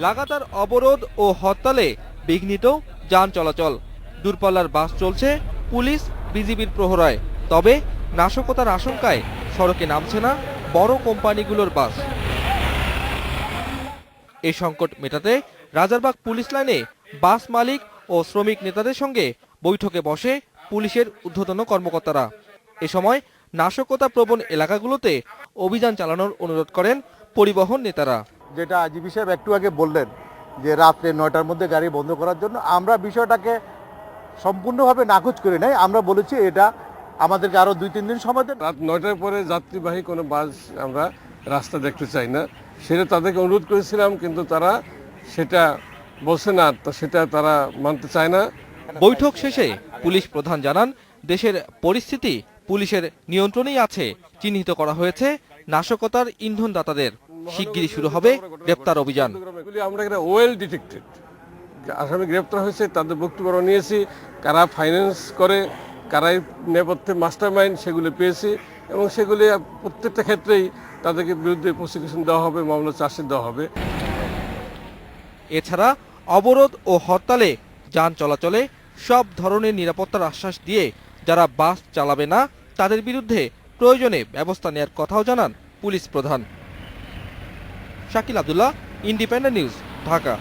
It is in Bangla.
লাগাতার অবরোধ ও হরতালে বিঘ্নিত যান চলাচল। দূরপাল্লার বাস চলছে পুলিশ বিজিবির প্রহরায়, তবে নাশকতার আশঙ্কায় সড়কে নামছে না বড় কোম্পানিগুলোর বাস। এই সংকট মেটাতে রাজারবাগ পুলিশ লাইনে বাস মালিক ও শ্রমিক নেতাদের সঙ্গে বৈঠকে বসে পুলিশের ঊর্ধ্বতন কর্মকর্তারা। এ সময় নাশকতা প্রবণ এলাকাগুলোতে অভিযান চালানোর অনুরোধ করেন পরিবহন নেতারা। যেটা আইজিপি সাহেব একটু আগে বললেন যে রাত্রে 9টার মধ্যে গাড়ি বন্ধ করার জন্য, আমরা বিষয়টাকে সম্পূর্ণভাবে নাকচ করে নাই। আমরা বলেছি এটা আমাদেরকে আরো 2-3 দিন সময় দেন। রাত 9টার পরে যাত্রীবাহী কোনো বাস আমরা রাস্তা দেখতে চাই না, সেটা তাদেরকে অনুরোধ করেছিলাম, কিন্তু তারা সেটা বলছে না, তো সেটা তারা মানতে চায় না। বৈঠক শেষে পুলিশ প্রধান জানান, দেশের পরিস্থিতি পুলিশের নিয়ন্ত্রণেই আছে। চিহ্নিত করা হয়েছে নাশকতার ইন্ধনদাতাদের। শিগগিরই শুরু হবে গ্রেপ্তার অভিযান। আমরা এটা ওয়েল ডিটেক্টেড আসামি গ্রেপ্তার হয়েছে, তাদের বক্তব্য নিয়েছি, কারা ফাইন্যান্স করে, কারাই নেপথ্যে মাস্টার মাইন্ড, সেগুলো পেয়েছি এবং সেগুলি প্রত্যেকটা ক্ষেত্রেই তাদেরকে বিরুদ্ধে প্রসিকিউশন দেওয়া হবে, মামলা চার্জশিট দেওয়া হবে। এছাড়া অবরোধ ও হরতালে যান চলাচলে সব ধরনের নিরাপত্তার আশ্বাস দিয়ে যারা বাস চালাবে না তাদের বিরুদ্ধে প্রয়োজনে ব্যবস্থা নেওয়ার কথাও জানান পুলিশ প্রধান। Shakil Abdullah, independent news, Dhaka.